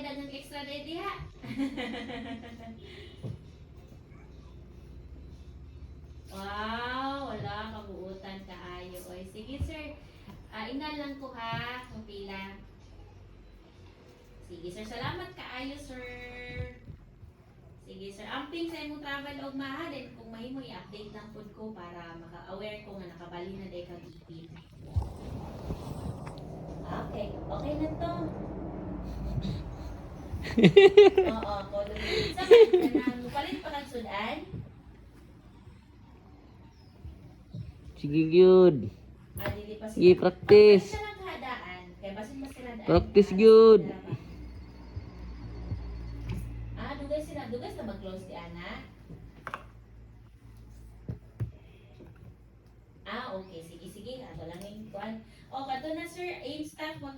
kay dagang extra ready ha. Wow, wala kabuutan kaayo. Oy, sige sir. Ina lang ko ha, kung pila. Sige sir, salamat kaayo sir. Sige sir, amping sa imong travel og maha din kung mahimo i-update lang pud ko para maka-aware ko nga nakabali na day kag ipin. Okay, okay na to. Oo, kolon. Sa kanang palit pa kag sudan. Sige gyud. Dili pa Sige practice. Sa naghadaan, kay basin mas sila daan. Practice gyud. Dugay sila, dugay sa mag-close di ana. Okay, sige sige, ato lang yung kuan. O kato na sir, aim staff mo